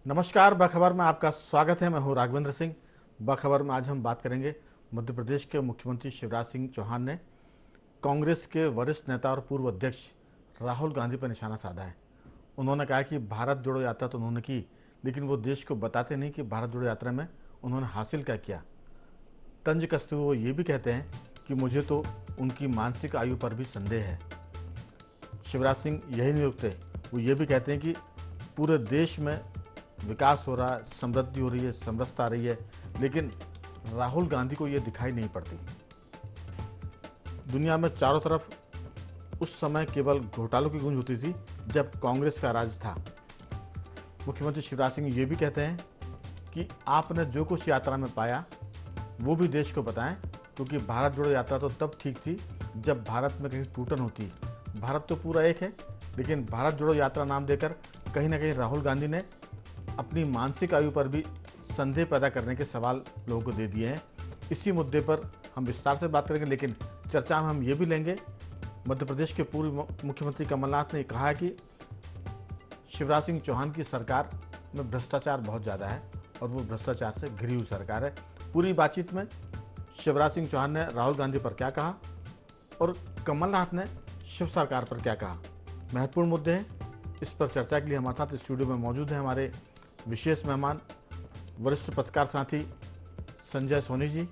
नमस्कार। बखबर में आपका स्वागत है। मैं हूं राघवेंद्र सिंह। बखबर में आज हम बात करेंगे मध्य प्रदेश के मुख्यमंत्री शिवराज सिंह चौहान ने कांग्रेस के वरिष्ठ नेता और पूर्व अध्यक्ष राहुल गांधी पर निशाना साधा है। उन्होंने कहा कि भारत जोड़ो यात्रा तो उन्होंने की, लेकिन वो देश को बताते नहीं कि भारत जोड़ो यात्रा में उन्होंने हासिल क्या किया। तंज कसते हुए वो ये भी कहते हैं कि मुझे तो उनकी मानसिक आयु पर भी संदेह है। शिवराज सिंह यही नहीं रुकते, वो ये भी कहते हैं कि पूरे देश में विकास हो रहा है, समृद्धि हो रही है, समरसता आ रही है, लेकिन राहुल गांधी को ये दिखाई नहीं पड़ती। दुनिया में चारों तरफ उस समय केवल घोटालों की गूंज होती थी जब कांग्रेस का राज था। मुख्यमंत्री शिवराज सिंह ये भी कहते हैं कि आपने जो कुछ यात्रा में पाया वो भी देश को बताएं, क्योंकि भारत जोड़ो यात्रा तो तब ठीक थी जब भारत में कहीं टूटन होती। भारत तो पूरा एक है, लेकिन भारत जोड़ो यात्रा नाम देकर कहीं ना कहीं राहुल गांधी ने अपनी मानसिक आयु पर भी संदेह पैदा करने के सवाल लोगों को दे दिए हैं। इसी मुद्दे पर हम विस्तार से बात करेंगे, लेकिन चर्चा में हम ये भी लेंगे, मध्य प्रदेश के पूर्व मुख्यमंत्री कमलनाथ ने कहा कि शिवराज सिंह चौहान की सरकार में भ्रष्टाचार बहुत ज़्यादा है और वो भ्रष्टाचार से घिरी हुई सरकार है। पूरी बातचीत में शिवराज सिंह चौहान ने राहुल गांधी पर क्या कहा और कमलनाथ ने शिव सरकार पर क्या कहा, महत्वपूर्ण मुद्दे हैं। इस पर चर्चा के लिए हमारे साथ स्टूडियो में मौजूद हैं हमारे विशेष मेहमान, वरिष्ठ पत्रकार साथी संजय सोनी जी।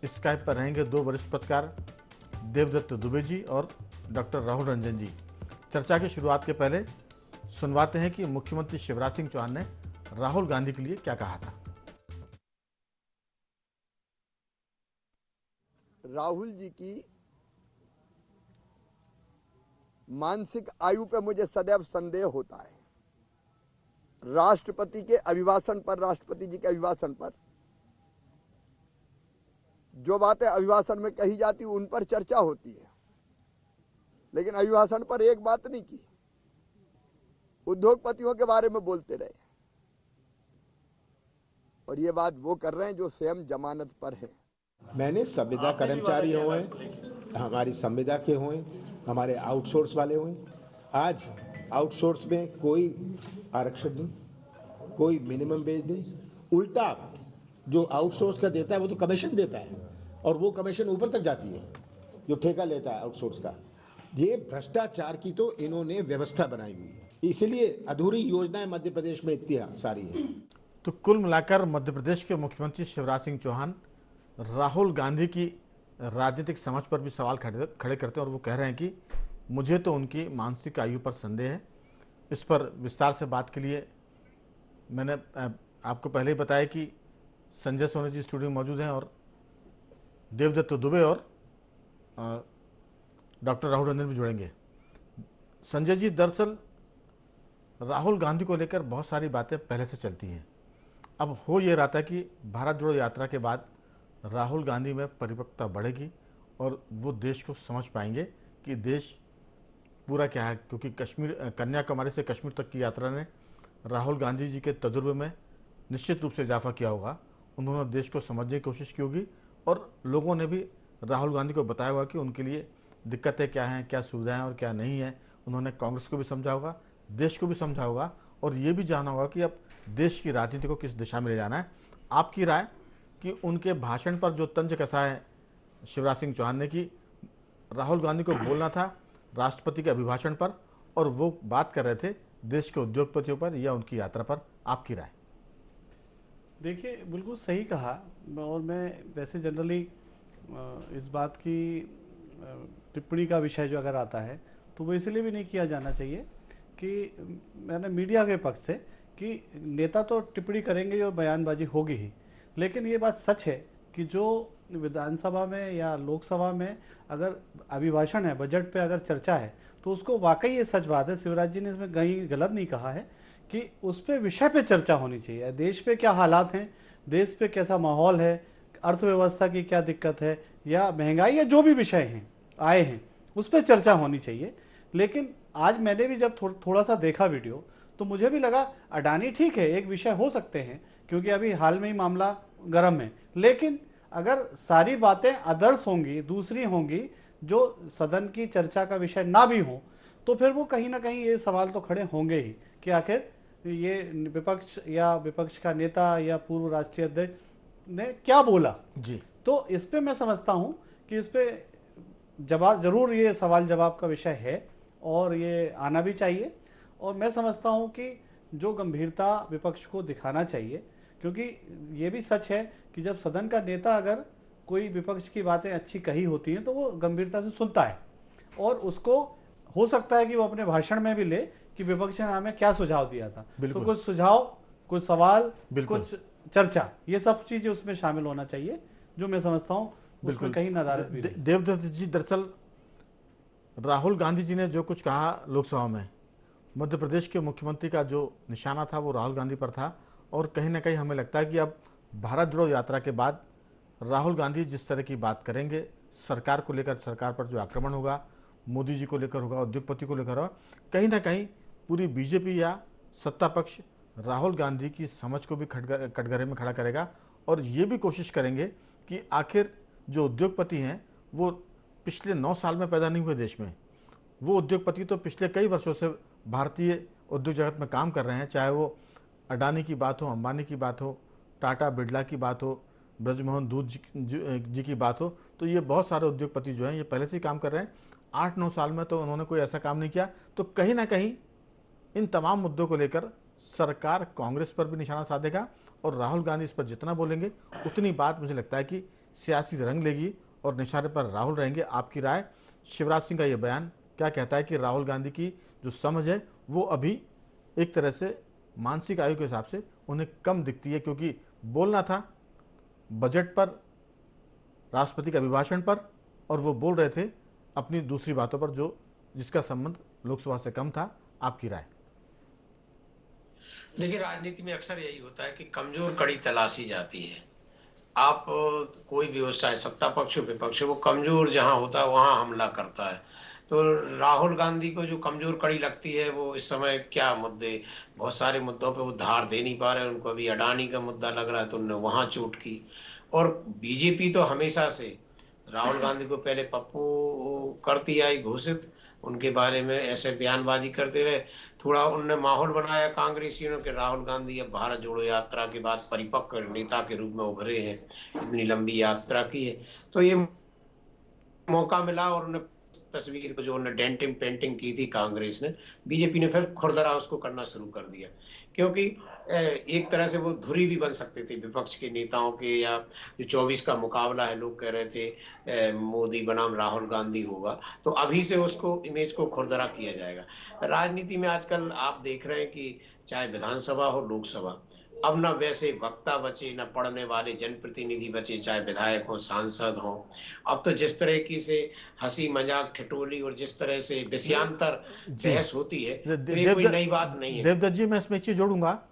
स्काइप पर रहेंगे दो वरिष्ठ पत्रकार, देवदत्त दुबे जी और डॉक्टर राहुल रंजन जी। चर्चा की शुरुआत के पहले सुनवाते हैं कि मुख्यमंत्री शिवराज सिंह चौहान ने राहुल गांधी के लिए क्या कहा था। राहुल जी की मानसिक आयु पे मुझे सदैव संदेह होता है। राष्ट्रपति के अभिभाषण पर, राष्ट्रपति जी के अभिभाषण पर जो बातें अभिभाषण में कही जाती उन पर चर्चा होती है, लेकिन अभिभाषण पर एक बात नहीं की। उद्योगपतियों के बारे में बोलते रहे और ये बात वो कर रहे हैं जो स्वयं जमानत पर है। मैंने संविदा कर्मचारी हुए, हमारी संविदा के हुए, हमारे आउटसोर्स वाले हुए। आज आउटसोर्स में कोई आरक्षण नहीं, कोई मिनिमम वेज नहीं, उल्टा जो आउटसोर्स का देता है वो तो कमीशन देता है और वो कमीशन ऊपर तक जाती है जो ठेका लेता है आउटसोर्स का। ये भ्रष्टाचार की तो इन्होंने व्यवस्था बनाई हुई है, इसलिए अधूरी योजनाएं मध्य प्रदेश में इतनी सारी है। तो कुल मिलाकर मध्य प्रदेश के मुख्यमंत्री शिवराज सिंह चौहान राहुल गांधी की राजनीतिक समझ पर भी सवाल खड़े करते हैं और वो कह रहे हैं कि मुझे तो उनकी मानसिक आयु पर संदेह है। इस पर विस्तार से बात के लिए मैंने आपको पहले ही बताया कि संजय सोनी जी स्टूडियो में मौजूद हैं और देवदत्त दुबे और डॉक्टर राहुल रंजन भी जुड़ेंगे। संजय जी, दरअसल राहुल गांधी को लेकर बहुत सारी बातें पहले से चलती हैं। अब हो ये रहा था कि भारत जोड़ो यात्रा के बाद राहुल गांधी में परिपक्वता बढ़ेगी और वो देश को समझ पाएंगे कि देश पूरा क्या है, क्योंकि कन्याकुमारी से कश्मीर तक की यात्रा ने राहुल गांधी जी के तजुर्बे में निश्चित रूप से इजाफा किया होगा। उन्होंने देश को समझने की कोशिश की होगी और लोगों ने भी राहुल गांधी को बताया होगा कि उनके लिए दिक्कतें क्या हैं, क्या सुविधाएं और क्या नहीं है। उन्होंने कांग्रेस को भी समझा होगा, देश को भी समझा होगा और ये भी जाना होगा कि अब देश की राजनीति को किस दिशा में ले जाना है। आपकी राय कि उनके भाषण पर जो तंज कसा है शिवराज सिंह चौहान ने कि राहुल गांधी को बोलना था राष्ट्रपति के अभिभाषण पर और वो बात कर रहे थे देश के उद्योगपतियों पर या उनकी यात्रा पर, आपकी राय? देखिए, बिल्कुल सही कहा। और मैं वैसे जनरली इस बात की टिप्पणी का विषय जो अगर आता है तो वो इसलिए भी नहीं किया जाना चाहिए कि मैंने मीडिया के पक्ष से कि नेता तो टिप्पणी करेंगे और बयानबाजी होगी ही, लेकिन ये बात सच है कि जो विधानसभा में या लोकसभा में अगर अभिभाषण है, बजट पे अगर चर्चा है, तो उसको वाकई ये सच बात है, शिवराज जी ने इसमें कहीं गलत नहीं कहा है कि उस पे विषय पे चर्चा होनी चाहिए। देश पे क्या हालात हैं, देश पे कैसा माहौल है, अर्थव्यवस्था की क्या दिक्कत है या महंगाई या जो भी विषय हैं आए हैं उस पर चर्चा होनी चाहिए। लेकिन आज मैंने भी जब थोड़ा सा देखा वीडियो तो मुझे भी लगा अडानी ठीक है, एक विषय हो सकते हैं क्योंकि अभी हाल में ही मामला गर्म है, लेकिन अगर सारी बातें अदर्स होंगी, दूसरी होंगी जो सदन की चर्चा का विषय ना भी हो, तो फिर वो कहीं ना कहीं ये सवाल तो खड़े होंगे ही कि आखिर ये विपक्ष या विपक्ष का नेता या पूर्व राष्ट्रीय अध्यक्ष ने क्या बोला। जी, तो इस पे मैं समझता हूं कि इस पे जवाब जरूर, ये सवाल जवाब का विषय है और ये आना भी चाहिए। और मैं समझता हूं कि जो गंभीरता विपक्ष को दिखाना चाहिए, क्योंकि ये भी सच है कि जब सदन का नेता अगर कोई विपक्ष की बातें अच्छी कही होती हैं तो वो गंभीरता से सुनता है, और उसको हो सकता है कि वो अपने भाषण में भी ले कि विपक्ष ने हमें क्या सुझाव दिया था। तो कुछ सुझाव, कुछ सवाल, कुछ चर्चा, ये सब चीजें उसमें शामिल होना चाहिए, जो मैं समझता हूँ उसमें कहीं नदारत भी नहीं। देवदत्त जी, दरअसल राहुल गांधी जी ने जो कुछ कहा लोकसभा में, मध्य प्रदेश के मुख्यमंत्री का जो निशाना था वो राहुल गांधी पर था। और कहीं ना कहीं हमें लगता है कि अब भारत जोड़ो यात्रा के बाद राहुल गांधी जिस तरह की बात करेंगे, सरकार को लेकर, सरकार पर जो आक्रमण होगा, मोदी जी को लेकर होगा, उद्योगपति को लेकर होगा, कहीं ना कहीं पूरी बीजेपी या सत्ता पक्ष राहुल गांधी की समझ को भी कटघरे में खड़ा करेगा। और ये भी कोशिश करेंगे कि आखिर जो उद्योगपति हैं वो पिछले 9 साल में पैदा नहीं हुए देश में, वो उद्योगपति तो पिछले कई वर्षों से भारतीय उद्योग जगत में काम कर रहे हैं, चाहे वो अडानी की बात हो, अंबानी की बात हो, टाटा बिरला की बात हो, ब्रजमोहन दूत जी की बात हो। तो ये बहुत सारे उद्योगपति जो हैं ये पहले से ही काम कर रहे हैं। 8-9 साल में तो उन्होंने कोई ऐसा काम नहीं किया। तो कहीं ना कहीं इन तमाम मुद्दों को लेकर सरकार कांग्रेस पर भी निशाना साधेगा, और राहुल गांधी इस पर जितना बोलेंगे उतनी बात मुझे लगता है कि सियासी रंग लेगी और निशाने पर राहुल रहेंगे। आपकी राय, शिवराज सिंह का ये बयान क्या कहता है कि राहुल गांधी की जो समझ है वो अभी एक तरह से मानसिक आयु के हिसाब से उन्हें कम दिखती है, क्योंकि बोलना था बजट पर, राष्ट्रपति के अभिभाषण पर, और वो बोल रहे थे अपनी दूसरी बातों पर जो जिसका संबंध लोकसभा से कम था। आपकी राय? देखिए, राजनीति में अक्सर यही होता है कि कमजोर कड़ी तलाशी जाती है। आप कोई भी हो, चाहे सत्ता पक्ष हो विपक्ष हो, वो कमजोर जहां होता है वहां हमला करता है। तो राहुल गांधी को जो कमजोर कड़ी लगती है वो इस समय क्या मुद्दे, बहुत सारे मुद्दों पे वो धार दे नहीं पा रहे। उनको अभी अडानी का मुद्दा लग रहा है तो उन्होंने वहां चोट की। और बीजेपी तो हमेशा से राहुल गांधी को पहले पप्पू करती आई घोषित, उनके बारे में ऐसे बयानबाजी करते रहे। थोड़ा उनने माहौल बनाया कांग्रेसियों के, राहुल गांधी अब भारत जोड़ो यात्रा के बाद परिपक्व नेता के रूप में उभरे हैं, इतनी लंबी यात्रा की है, तो ये मौका मिला। और उन्हें तस्वीर को जो उन्होंने डेंटिंग पेंटिंग की थी कांग्रेस ने, बीजेपी ने फिर खुरदरा उसको करना शुरू कर दिया, क्योंकि एक तरह से वो धुरी भी बन सकते थे विपक्ष के नेताओं के। या जो 24 का मुकाबला है, लोग कह रहे थे मोदी बनाम राहुल गांधी होगा, तो अभी से उसको इमेज को खुरदरा किया जाएगा। राजनीति में आजकल आप देख रहे हैं कि चाहे विधानसभा हो, लोकसभा, अब न वैसे वक्ता बचे, न पढ़ने वाले जनप्रतिनिधि बचे, चाहे विधायक हो, सांसद हो। अब तो जिस तरह की से हंसी मजाक ठिठोली और जिस तरह से विषयांतर बहस होती है, तो ये कोई नई बात नहीं है। देवदत्त जी, मैं इसमें एक चीज जोड़ूंगा।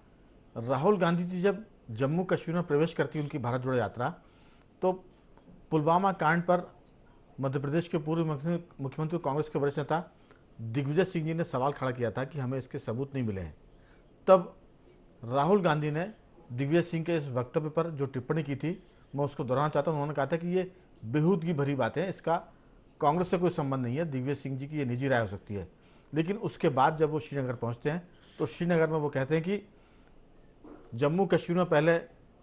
राहुल गांधी जी जब जम्मू कश्मीर में प्रवेश करती उनकी भारत जोड़ो यात्रा, तो पुलवामा कांड पर मध्य प्रदेश के पूर्व मुख्यमंत्री कांग्रेस के वरिष्ठ नेता दिग्विजय सिंह जी ने सवाल खड़ा किया था कि हमें इसके सबूत नहीं मिले हैं। तब राहुल गांधी ने दिग्विजय सिंह के इस वक्तव्य पर जो टिप्पणी की थी, मैं उसको दोहराना चाहता हूं। उन्होंने कहा था कि ये बेहूदगी भरी बात है, इसका कांग्रेस से कोई संबंध नहीं है, दिग्विजय सिंह जी की ये निजी राय हो सकती है। लेकिन उसके बाद जब वो श्रीनगर पहुंचते हैं तो श्रीनगर में वो कहते हैं कि जम्मू कश्मीर में पहले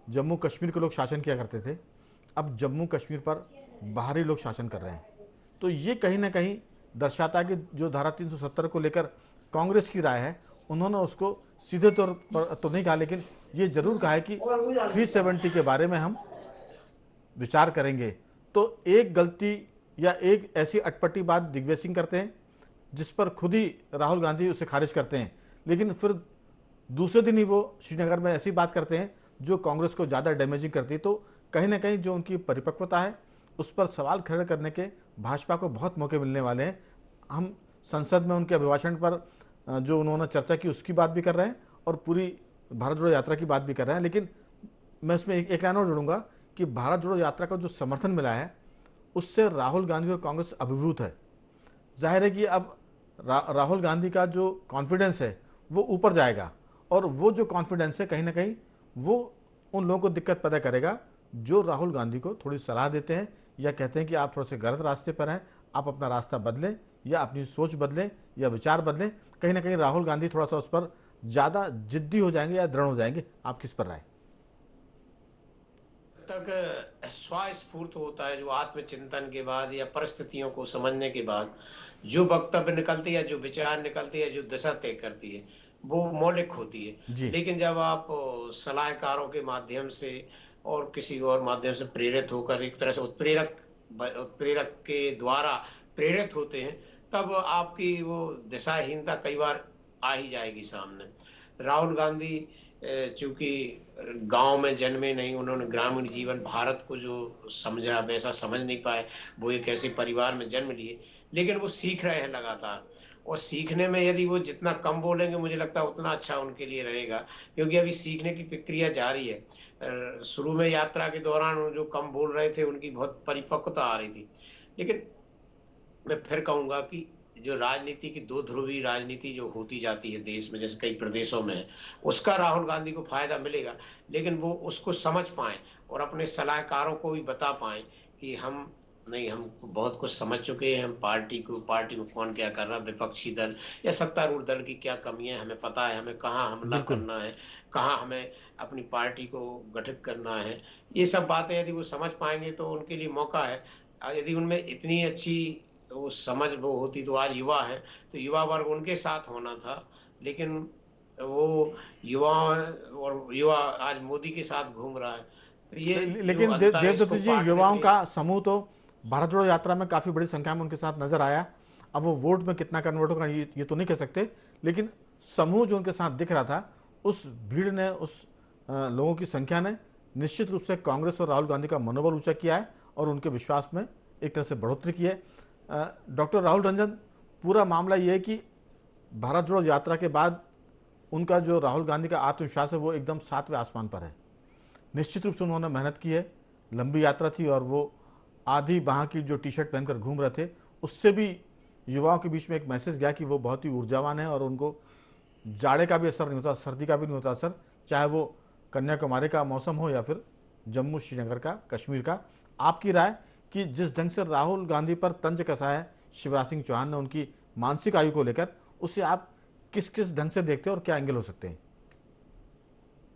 जम्मू कश्मीर के लोग शासन किया करते थे, अब जम्मू कश्मीर पर बाहरी लोग शासन कर रहे हैं। तो ये कहीं ना कहीं दर्शाता है कि जो धारा 370 को लेकर कांग्रेस की राय है, उन्होंने उसको सीधे तौर पर तो नहीं कहा, लेकिन ये जरूर कहा है कि 370 के बारे में हम विचार करेंगे। तो एक गलती या एक ऐसी अटपटी बात दिग्विजय सिंह करते हैं जिस पर खुद ही राहुल गांधी उसे खारिज करते हैं, लेकिन फिर दूसरे दिन ही वो श्रीनगर में ऐसी बात करते हैं जो कांग्रेस को ज़्यादा डैमेजिंग करती है। तो कहीं ना कहीं जो उनकी परिपक्वता है उस पर सवाल खड़े करने के भाजपा को बहुत मौके मिलने वाले हैं। हम संसद में उनके अभिभाषण पर जो उन्होंने चर्चा की उसकी बात भी कर रहे हैं और पूरी भारत जोड़ो यात्रा की बात भी कर रहे हैं। लेकिन मैं इसमें एक लाइन और जोड़ूंगा कि भारत जोड़ो यात्रा का जो समर्थन मिला है उससे राहुल गांधी और कांग्रेस अभिभूत है। जाहिर है कि अब राहुल गांधी का जो कॉन्फिडेंस है वो ऊपर जाएगा, और वो जो कॉन्फिडेंस है कहीं ना कहीं वो उन लोगों को दिक्कत पैदा करेगा जो राहुल गांधी को थोड़ी सलाह देते हैं या कहते हैं कि आप थोड़े से गलत रास्ते पर हैं, आप अपना रास्ता बदलें या अपनी सोच बदलें या विचार बदलें। कहीं ना कहीं राहुल गांधी थोड़ा सा उस पर ज्यादा जिद्दी हो जाएंगे या दृढ़ हो जाएंगे? आप किस पर राय? तक स्वस्फूर्त होता है, जो आत्मचिंतन के बाद या परिस्थितियों को समझने के बाद जो वक्तव्य निकलती है, जो विचार निकलती है, जो दिशा तय करती है, वो मौलिक होती है। जी। लेकिन जब आप सलाहकारों के माध्यम से और किसी और माध्यम से प्रेरित होकर एक तरह से उत्प्रेरक के द्वारा प्रेरित होते हैं, तब आपकी वो दिशाहीनता कई बार आ ही जाएगी सामने। राहुल गांधी चूंकि गांव में जन्मे नहीं, उन्होंने ग्रामीण जीवन भारत को जो समझा वैसा समझ नहीं पाए, वो एक ऐसे परिवार में जन्म लिए, लेकिन वो सीख रहे हैं लगातार। और सीखने में यदि वो जितना कम बोलेंगे, मुझे लगता है उतना अच्छा उनके लिए रहेगा, क्योंकि अभी सीखने की प्रक्रिया जारी है। शुरू में यात्रा के दौरान वो जो कम बोल रहे थे, उनकी बहुत परिपक्वता आ रही थी। लेकिन मैं फिर कहूंगा कि जो राजनीति की दो ध्रुवी राजनीति जो होती जाती है देश में, जैसे कई प्रदेशों में है, उसका राहुल गांधी को फायदा मिलेगा, लेकिन वो उसको समझ पाए और अपने सलाहकारों को भी बता पाए कि हम बहुत कुछ समझ चुके हैं। हम पार्टी में कौन क्या कर रहा है, विपक्षी दल या सत्तारूढ़ दल की क्या कमियां हैं, हमें पता है, हमें कहाँ हमला बिल्कुल। करना है, कहाँ हमें अपनी पार्टी को गठित करना है। ये सब बातें यदि वो समझ पाएंगे तो उनके लिए मौका है। यदि उनमें इतनी अच्छी वो समझ वो होती तो आज युवा है, तो युवा वर्ग उनके साथ होना था, लेकिन वो युवा आज मोदी के साथ घूम रहा है। तो ये जो लेकिन अंतर है, देवदत्त इसको जी, पाटने युवाओं के का समूह तो भारत जोड़ो यात्रा में काफी बड़ी संख्या में उनके साथ नजर आया। अब वो वोट में कितना कन्वर्ट होगा ये तो नहीं कह सकते, लेकिन समूह जो उनके साथ दिख रहा था, उस भीड़ ने, उस लोगों की संख्या ने निश्चित रूप से कांग्रेस और राहुल गांधी का मनोबल ऊंचा किया है और उनके विश्वास में एक तरह से बढ़ोतरी की है। डॉक्टर राहुल रंजन, पूरा मामला ये है कि भारत जोड़ो यात्रा के बाद उनका जो राहुल गांधी का आत्मविश्वास है वो एकदम 7वें आसमान पर है। निश्चित रूप से उन्होंने मेहनत की है, लंबी यात्रा थी और वो आधी बाह की जो टी शर्ट पहनकर घूम रहे थे, उससे भी युवाओं के बीच में एक मैसेज गया कि वो बहुत ही ऊर्जावान है और उनको जाड़े का भी असर नहीं होता, सर्दी का भी नहीं होता असर, चाहे वो कन्याकुमारी का मौसम हो या फिर जम्मू श्रीनगर का, कश्मीर का। आपकी राय कि जिस ढंग से राहुल गांधी पर तंज कसा है शिवराज सिंह चौहान ने उनकी मानसिक आयु को लेकर, उसे आप किस किस ढंग से देखते हैं और क्या एंगल हो सकते हैं?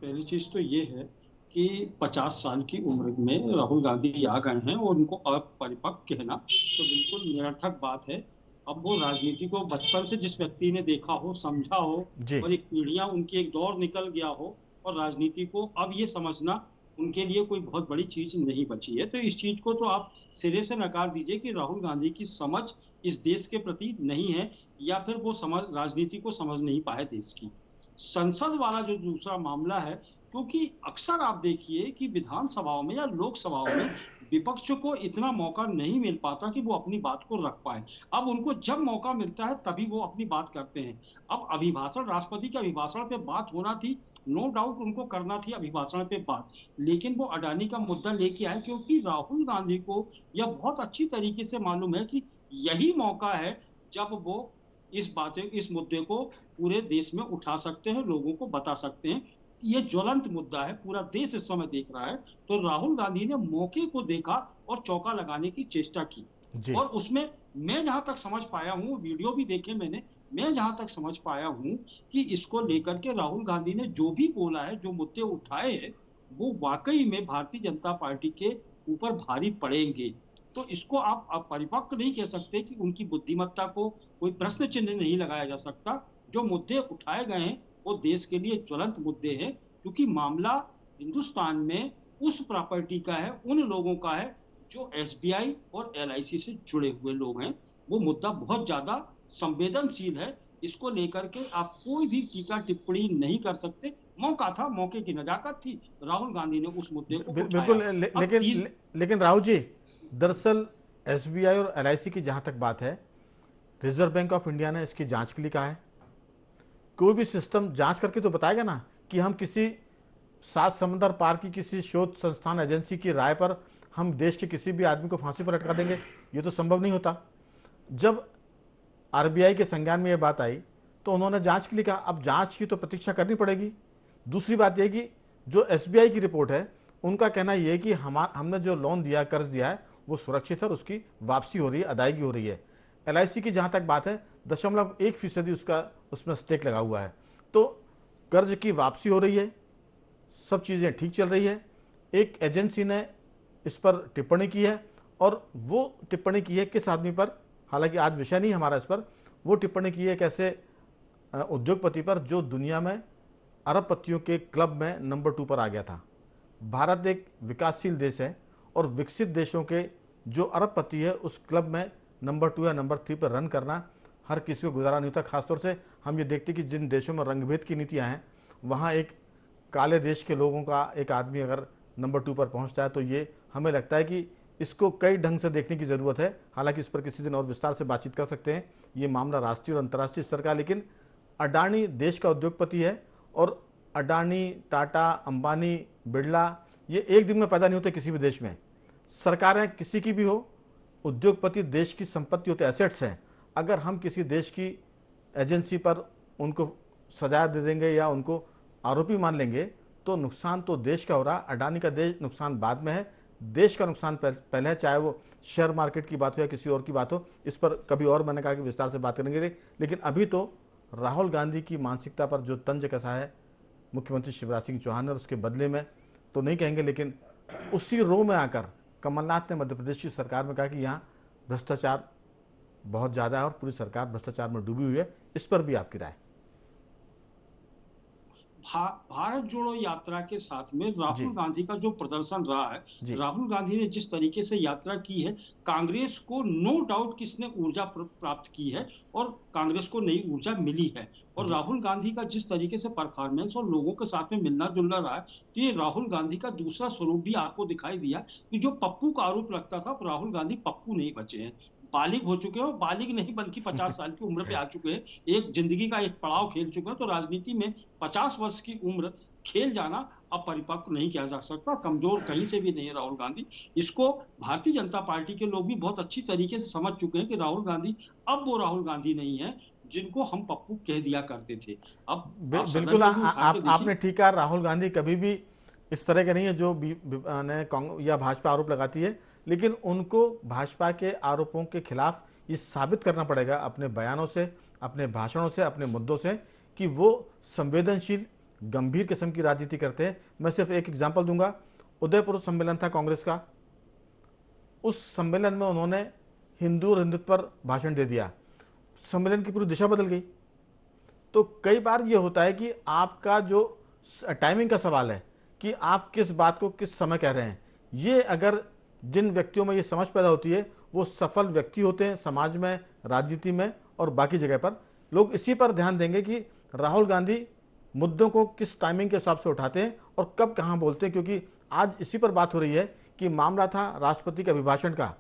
पहली चीज तो ये है कि 50 साल की उम्र में राहुल गांधी आ गए हैं और उनको अपरिपक्व कहना तो बिल्कुल निरर्थक बात है। अब वो राजनीति को बचपन से जिस व्यक्ति ने देखा हो, समझा हो और एक पीढ़ियां उनकी एक दौर निकल गया हो, और राजनीति को अब ये समझना उनके लिए कोई बहुत बड़ी चीज नहीं बची है। तो इस चीज को तो आप सिरे से नकार दीजिए कि राहुल गांधी की समझ इस देश के प्रति नहीं है, या फिर वो समझ राजनीति को समझ नहीं पाए देश की। संसद वाला जो दूसरा मामला है, क्योंकि अक्सर आप देखिए कि विधानसभाओं में या लोकसभाओं में विपक्ष को इतना मौका नहीं मिल पाता कि वो अपनी बात को रख पाए। अब उनको जब मौका मिलता है तभी वो अपनी बात करते हैं। अब अभिभाषण, राष्ट्रपति के अभिभाषण पे बात होना थी, नो डाउट उनको करना थी अभिभाषण पे बात, लेकिन वो अडानी का मुद्दा लेके आए, क्योंकि राहुल गांधी को यह बहुत अच्छी तरीके से मालूम है कि यही मौका है जब वो इस मुद्दे को पूरे देश में उठा सकते हैं, लोगों को बता सकते हैं। ये ज्वलंत मुद्दा है, पूरा देश इस समय देख रहा है। तो राहुल गांधी ने मौके को देखा और चौका लगाने की चेष्टा की, और उसमें मैं जहां तक समझ पाया हूं, वीडियो भी देखे मैंने, मैं जहां तक समझ पाया हूं कि इसको लेकर के राहुल गांधी ने जो भी बोला है, जो मुद्दे उठाए हैं, वो वाकई में भारतीय जनता पार्टी के ऊपर भारी पड़ेंगे। तो इसको आप परिपक्व नहीं कह सकते कि उनकी बुद्धिमत्ता को कोई प्रश्न चिन्ह नहीं लगाया जा सकता। जो मुद्दे उठाए गए हैं वो देश के लिए ज्वलंत मुद्दे हैं, क्योंकि मामला हिंदुस्तान में उस प्रॉपर्टी का है, उन लोगों का है जो एसबीआई और एलआईसी से जुड़े हुए लोग हैं। वो मुद्दा बहुत ज्यादा संवेदनशील है, इसको लेकर के आप कोई भी टीका टिप्पणी नहीं कर सकते। मौका था, मौके की नजाकत थी, राहुल गांधी ने उस मुद्दे को बिल्कुल। लेकिन राहुल जी, दरअसल एसबीआई और एलआईसी की जहां तक बात है, रिजर्व बैंक ऑफ इंडिया ने इसकी जांच के लिए कहा है। कोई भी सिस्टम जांच करके तो बताएगा ना कि हम किसी 7 समंदर पार की किसी शोध संस्थान एजेंसी की राय पर हम देश के किसी भी आदमी को फांसी पर अटका देंगे, ये तो संभव नहीं होता। जब आरबीआई के संज्ञान में ये बात आई तो उन्होंने जांच के लिए कहा। अब जांच की तो प्रतीक्षा करनी पड़ेगी। दूसरी बात यह कि जो एसबीआई की रिपोर्ट है, उनका कहना यह है कि हमने जो लोन दिया, कर्ज दिया है, वो सुरक्षित है और उसकी वापसी हो रही है, अदायगी हो रही है। एलआईसी की जहां तक बात है, 0.1% उसका उसमें स्टेक लगा हुआ है। तो कर्ज की वापसी हो रही है, सब चीज़ें ठीक चल रही है। एक एजेंसी ने इस पर टिप्पणी की है और वो टिप्पणी की है किस आदमी पर, हालांकि आज विषय नहीं हमारा इस पर, वो टिप्पणी की है कैसे उद्योगपति पर जो दुनिया में अरबपतियों के क्लब में नंबर 2 पर आ गया था। भारत एक विकासशील देश है और विकसित देशों के जो अरबपति है उस क्लब में नंबर 2 या नंबर 3 पर रन करना हर किसी को गुजारा नहीं होता। खासतौर से हम ये देखते कि जिन देशों में रंगभेद की नीतियाँ हैं वहाँ एक काले देश के लोगों का एक आदमी अगर नंबर 2 पर पहुँचता है तो ये हमें लगता है कि इसको कई ढंग से देखने की ज़रूरत है। हालांकि इस पर किसी दिन और विस्तार से बातचीत कर सकते हैं। ये मामला राष्ट्रीय और अंतर्राष्ट्रीय स्तर का, लेकिन अडानी देश का उद्योगपति है और अडानी, टाटा, अंबानी, बिरला ये एक दिन में पैदा नहीं होते किसी भी देश में। सरकारें किसी की भी हो, उद्योगपति देश की संपत्ति होते, एसेट्स हैं। अगर हम किसी देश की एजेंसी पर उनको सजा दे देंगे या उनको आरोपी मान लेंगे तो नुकसान तो देश का हो रहा। अडानी का देश नुकसान बाद में है, देश का नुकसान पहले है, चाहे वो शेयर मार्केट की बात हो या किसी और की बात हो। इस पर कभी और मैंने कहा कि विस्तार से बात करेंगे, लेकिन अभी तो राहुल गांधी की मानसिकता पर जो तंज कसा है मुख्यमंत्री शिवराज सिंह चौहान ने, उसके बदले में तो नहीं कहेंगे, लेकिन उसी रो में आकर कमलनाथ ने मध्य प्रदेश की सरकार में कहा कि यहाँ भ्रष्टाचार बहुत ज़्यादा है और पूरी सरकार भ्रष्टाचार में डूबी हुई है। इस पर भी आपकी राय? भारत जोड़ो यात्रा के साथ में राहुल गांधी का जो प्रदर्शन रहा है, राहुल गांधी ने जिस तरीके से यात्रा की है, कांग्रेस को नो डाउट किसने ऊर्जा प्राप्त की है और कांग्रेस को नई ऊर्जा मिली है। और राहुल गांधी का जिस तरीके से परफॉर्मेंस और लोगों के साथ में मिलना जुलना रहा है, तो ये राहुल गांधी का दूसरा स्वरूप भी आपको दिखाई दिया कि जो पप्पू का आरोप लगता था, राहुल गांधी पप्पू नहीं बचे हैं, बालिग हो चुके हैं। और बालिग नहीं बल्कि 50 साल की उम्र पे आ चुके हैं, एक जिंदगी का एक पड़ाव खेल चुके हैं। तो राजनीति में 50 वर्ष की उम्र खेल जाना अब परिपक्व नहीं किया जा सकता। कमजोर कहीं से भी नहीं है राहुल गांधी। इसको भारतीय जनता पार्टी के लोग भी बहुत अच्छी तरीके से समझ चुके हैं कि राहुल गांधी अब वो राहुल गांधी नहीं है जिनको हम पप्पू कह दिया करते थे। अब बिल्कुल आपने ठीक कहा, राहुल गांधी कभी भी इस तरह के नहीं है जो कांग्रेस या भाजपा आरोप लगाती है, लेकिन उनको भाजपा के आरोपों के खिलाफ ये साबित करना पड़ेगा अपने बयानों से, अपने भाषणों से, अपने मुद्दों से कि वो संवेदनशील गंभीर किस्म की राजनीति करते हैं। मैं सिर्फ एक एग्जांपल दूंगा, उदयपुर सम्मेलन था कांग्रेस का, उस सम्मेलन में उन्होंने हिंदू और हिंदुत्व पर भाषण दे दिया, सम्मेलन की पूरी दिशा बदल गई। तो कई बार ये होता है कि आपका जो टाइमिंग का सवाल है कि आप किस बात को किस समय कह रहे हैं। ये अगर जिन व्यक्तियों में ये समझ पैदा होती है वो सफल व्यक्ति होते हैं समाज में, राजनीति में और बाकी जगह पर। लोग इसी पर ध्यान देंगे कि राहुल गांधी मुद्दों को किस टाइमिंग के हिसाब से उठाते हैं और कब कहां बोलते हैं, क्योंकि आज इसी पर बात हो रही है कि मामला था राष्ट्रपति के अभिभाषण का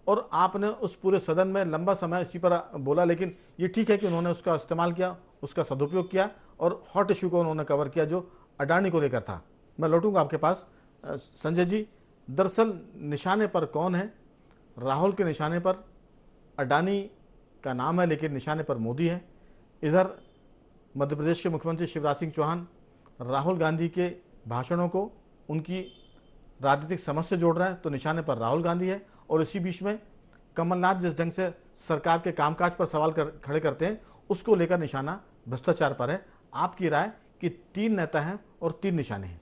और आपने उस पूरे सदन में लंबा समय इसी पर बोला। लेकिन ये ठीक है कि उन्होंने उसका इस्तेमाल किया, उसका सदुपयोग किया और हॉट इशू को उन्होंने कवर किया जो अडानी को लेकर था। मैं लौटूंगा आपके पास। संजय जी, दरअसल निशाने पर कौन है? राहुल के निशाने पर अडानी का नाम है, लेकिन निशाने पर मोदी है। इधर मध्य प्रदेश के मुख्यमंत्री शिवराज सिंह चौहान राहुल गांधी के भाषणों को उनकी राजनीतिक समझ से जोड़ रहे हैं, तो निशाने पर राहुल गांधी है। और इसी बीच में कमलनाथ जिस ढंग से सरकार के कामकाज पर सवाल खड़े करते हैं, उसको लेकर निशाना भ्रष्टाचार पर है। आपकी राय कि 3 नेता हैं और 3 निशाने हैं?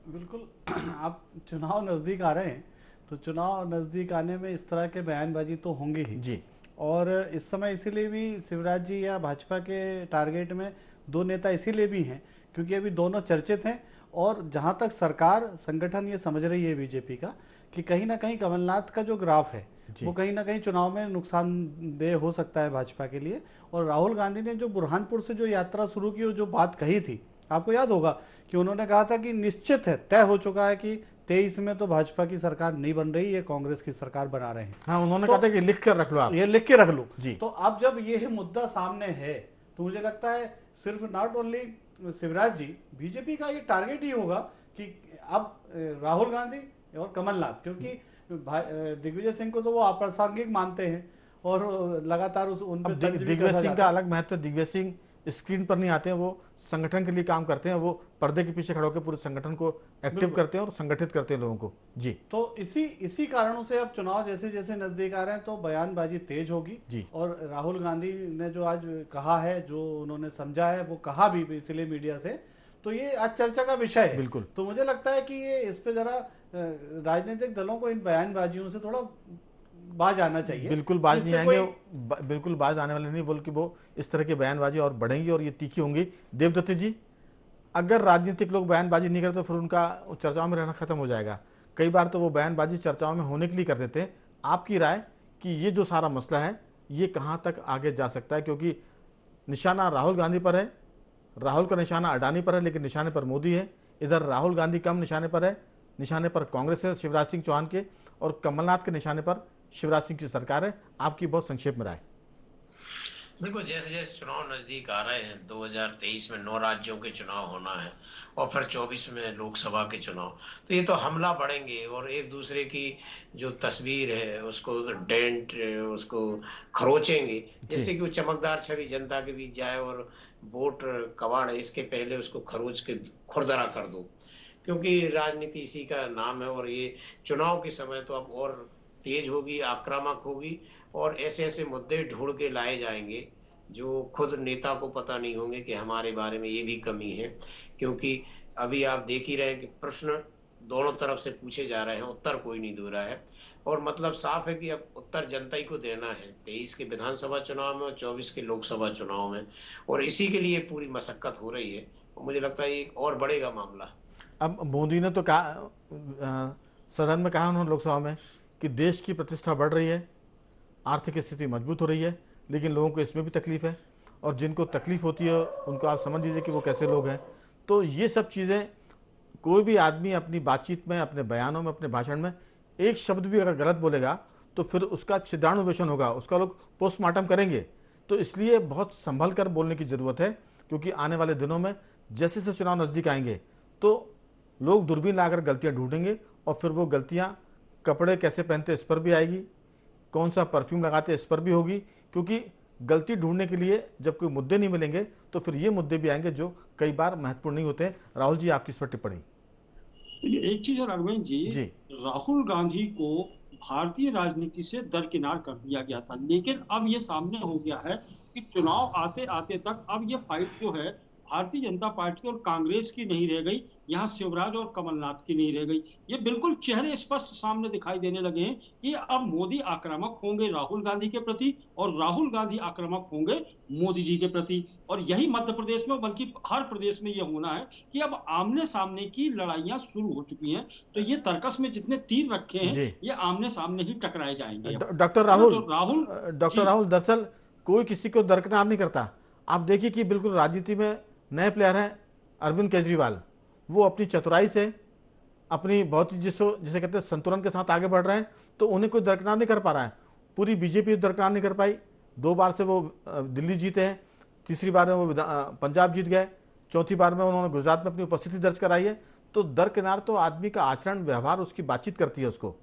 बिल्कुल, आप चुनाव नज़दीक आ रहे हैं तो चुनाव नज़दीक आने में इस तरह के बयानबाजी तो होंगे ही जी। और इस समय इसीलिए भी शिवराज जी या भाजपा के टारगेट में 2 नेता इसीलिए भी हैं क्योंकि अभी दोनों चर्चित हैं। और जहां तक सरकार संगठन ये समझ रही है बीजेपी का कि कहीं ना कहीं कमलनाथ का जो ग्राफ है वो कहीं ना कहीं चुनाव में नुकसानदेह हो सकता है भाजपा के लिए। और राहुल गांधी ने जो बुरहानपुर से जो यात्रा शुरू की और जो बात कही थी, आपको याद होगा कि उन्होंने कहा था कि निश्चित है, तय हो चुका है कि 23 में तो भाजपा की सरकार नहीं बन रही, ये कांग्रेस की सरकार बना रहे हैं। हाँ, उन्होंने कहा था कि लिख कर रख लो, आप ये लिख के रख लो जी। तो अब जब ये मुद्दा सामने है तो मुझे लगता है सिर्फ not only Shivraj ji, BJP का ये टारगेट ही होगा कि अब राहुल गांधी और कमलनाथ, क्योंकि दिग्विजय सिंह को तो वो अप्रासंगिक मानते हैं और लगातार उन पर दिग्विजय सिंह का अलग महत्व। दिग्विजय सिंह स्क्रीन पर नहीं आते हैं, वो संगठन के लिए काम करते हैं, वो पर्दे के पीछे खड़े होकर पूरे संगठन को एक्टिव करते हैं और संगठित करते हैं लोगों को। जी, तो इसी कारणों से अब चुनाव जैसे जैसे नजदीक आ रहे हैं तो बयानबाजी तेज होगी जी। और राहुल गांधी ने जो आज कहा है, जो उन्होंने समझा है, वो कहा भी इसलिए मीडिया से, तो ये आज चर्चा का विषय है। बिल्कुल। तो मुझे लगता है कि ये इस पे जरा राजनीतिक दलों को इन बयानबाजियों से थोड़ा बाज आना चाहिए। बिल्कुल बाज नहीं जिससे आएंगे, बिल्कुल बाज आने वाले नहीं, बल्कि वो इस तरह की बयानबाजी और बढ़ेंगी और ये तीखी होंगी। देवदत्त जी, अगर राजनीतिक लोग बयानबाजी नहीं करते तो फिर उनका चर्चाओं में रहना खत्म हो जाएगा। कई बार तो वो बयानबाजी चर्चाओं में होने के लिए कर देते हैं। आपकी राय कि ये जो सारा मसला है ये कहाँ तक आगे जा सकता है, क्योंकि निशाना राहुल गांधी पर है, राहुल का निशाना अडानी पर है, लेकिन निशाने पर मोदी है। इधर राहुल गांधी कम निशाने पर है, निशाने पर कांग्रेस है शिवराज सिंह चौहान के, और कमलनाथ के निशाने पर शिवराज सिंह की सरकार है। आपकी बहुत संक्षेप में राय। बिल्कुल, जैसे जैसे चुनाव नजदीक आ रहे हैं, 2023 में 9 राज्यों के चुनाव होना है और फिर 24 में लोकसभा के चुनाव, तो ये तो हमला बढ़ेंगे और एक दूसरे की जो तस्वीर है उसको डेंट, उसको खरोचेंगे, जिससे कि वो चमकदार छवि जनता के बीच जाए और वोट कबाड़ इसके पहले उसको खरोच के खुरदरा कर दो। क्योंकि राजनीति इसी का नाम है और ये चुनाव के समय तो अब और तेज होगी, आक्रामक होगी और ऐसे ऐसे मुद्दे ढूंढ के लाए जाएंगे जो खुद नेता को पता नहीं होंगे कि हमारे बारे में ये भी कमी है। क्योंकि अभी आप देख ही रहे हैं कि प्रश्न दोनों तरफ से पूछे जा रहे हैं, उत्तर कोई नहीं दे रहा है और मतलब साफ है कि अब उत्तर जनता ही को देना है 23 के विधानसभा चुनाव में और 24 के लोकसभा चुनाव में, और इसी के लिए पूरी मशक्कत हो रही है। मुझे लगता है ये और बढ़ेगा मामला। अब मोदी ने तो कहा, सदन में कहा उन्होंने लोकसभा में कि देश की प्रतिष्ठा बढ़ रही है, आर्थिक स्थिति मजबूत हो रही है, लेकिन लोगों को इसमें भी तकलीफ है और जिनको तकलीफ होती है उनको आप समझ लीजिए कि वो कैसे लोग हैं। तो ये सब चीज़ें कोई भी आदमी अपनी बातचीत में, अपने बयानों में, अपने भाषण में एक शब्द भी अगर गलत बोलेगा तो फिर उसका छिद्राणुवेशन होगा, उसका लोग पोस्टमार्टम करेंगे। तो इसलिए बहुत संभल कर बोलने की ज़रूरत है, क्योंकि आने वाले दिनों में जैसे जैसे चुनाव नज़दीक आएंगे तो लोग दूरबीन लाकर गलतियाँ ढूंढेंगे और फिर वो गलतियाँ कपड़े कैसे पहनते इस पर भी आएगी, कौन सा परफ्यूम लगाते इस पर भी होगी, क्योंकि गलती ढूंढने के लिए जब कोई मुद्दे नहीं मिलेंगे तो फिर ये मुद्दे भी आएंगे जो कई बार महत्वपूर्ण नहीं होते। राहुल जी, आपकी इस पर टिप्पणी। एक चीज है राघवेंद्र जी, राहुल गांधी को भारतीय राजनीति से दरकिनार कर दिया गया था, लेकिन अब ये सामने हो गया है कि चुनाव आते आते तक अब ये फाइट जो है भारतीय जनता पार्टी और कांग्रेस की नहीं रह गई, यहाँ शिवराज और कमलनाथ की नहीं रह गई। ये बिल्कुल चेहरे स्पष्ट सामने दिखाई देने लगे हैं कि अब मोदी आक्रामक होंगे राहुल गांधी के प्रति और राहुल गांधी आक्रामक होंगे मोदी जी के प्रति। और यही मध्य प्रदेश में, बल्कि हर प्रदेश में ये होना है कि अब आमने सामने की लड़ाइयां शुरू हो चुकी हैं। तो ये तर्कस में जितने तीर रखे हैं ये आमने सामने ही टकराए जाएंगे। डॉक्टर राहुल, दरअसल कोई किसी को दरकिनार नहीं करता। आप देखिए कि बिल्कुल राजनीति में नए प्लेयर हैं अरविंद केजरीवाल, वो अपनी चतुराई से, अपनी बहुत ही जिसे कहते हैं संतुलन के साथ आगे बढ़ रहे हैं, तो उन्हें कोई दरकिनार नहीं कर पा रहा है। पूरी बीजेपी दरकिनार नहीं कर पाई। 2 बार से वो दिल्ली जीते हैं, तीसरी बार में वो पंजाब जीत गए, चौथी बार में उन्होंने गुजरात में अपनी उपस्थिति दर्ज कराई है। तो दरकिनार तो आदमी का आचरण, व्यवहार, उसकी बातचीत करती है उसको।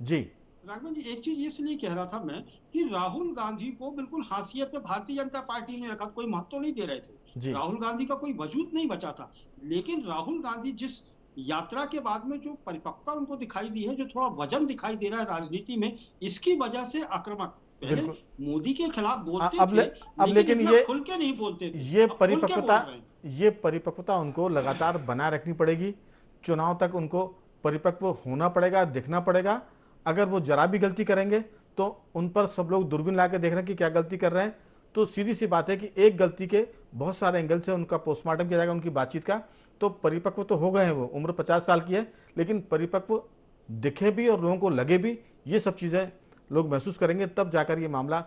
जी राघवन जी, एक चीज इसलिए कह रहा था मैं कि राहुल गांधी को बिल्कुल हाशिए पे भारतीय जनता पार्टी ने रखा, कोई महत्व नहीं दे रहे थे। राहुल गांधी का कोई वजूद नहीं बचा था, लेकिन राहुल गांधी जिस यात्रा के बाद में जो परिपक्वता उनको दिखाई दी है, जो थोड़ा वजन दिखाई दे रहा है राजनीति में, इसकी वजह से आक्रामक, पहले मोदी के खिलाफ बोलते थे अब लेकिन ये खुल के नहीं बोलते थे। ये परिपक्वता उनको लगातार बनाए रखनी पड़ेगी। चुनाव तक उनको परिपक्व होना पड़ेगा, दिखना पड़ेगा। अगर वो जरा भी गलती करेंगे तो उन पर सब लोग दूरबीन ला के देख रहे हैं कि क्या गलती कर रहे हैं। तो सीधी सी बात है कि एक गलती के बहुत सारे एंगल से उनका पोस्टमार्टम किया जाएगा, उनकी बातचीत का। तो परिपक्व तो हो गए हैं, वो उम्र 50 साल की है, लेकिन परिपक्व दिखे भी और लोगों को लगे भी, ये सब चीज़ें लोग महसूस करेंगे, तब जाकर ये मामला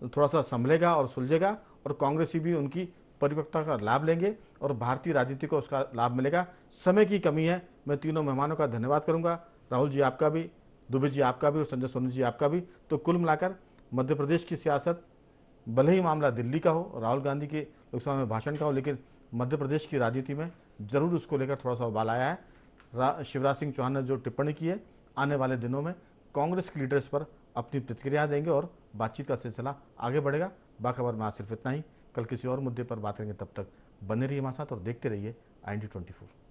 थोड़ा सा संभलेगा और सुलझेगा और कांग्रेसी भी उनकी परिपक्वता का लाभ लेंगे और भारतीय राजनीति को उसका लाभ मिलेगा। समय की कमी है। मैं तीनों मेहमानों का धन्यवाद करूंगा, राहुल जी आपका भी, दुबे जी आपका भी और संजय सोनी जी आपका भी। तो कुल मिलाकर मध्य प्रदेश की सियासत, भले ही मामला दिल्ली का हो, राहुल गांधी के लोकसभा में भाषण का हो, लेकिन मध्य प्रदेश की राजनीति में जरूर उसको लेकर थोड़ा सा उबाल आया है। शिवराज सिंह चौहान ने जो टिप्पणी की है, आने वाले दिनों में कांग्रेस के लीडर्स पर अपनी प्रतिक्रिया देंगे और बातचीत का सिलसिला आगे बढ़ेगा। बाखबर में आज सिर्फ इतना ही। कल किसी और मुद्दे पर बात करेंगे, तब तक बने रहिए हमारे साथ और देखते रहिए IND24।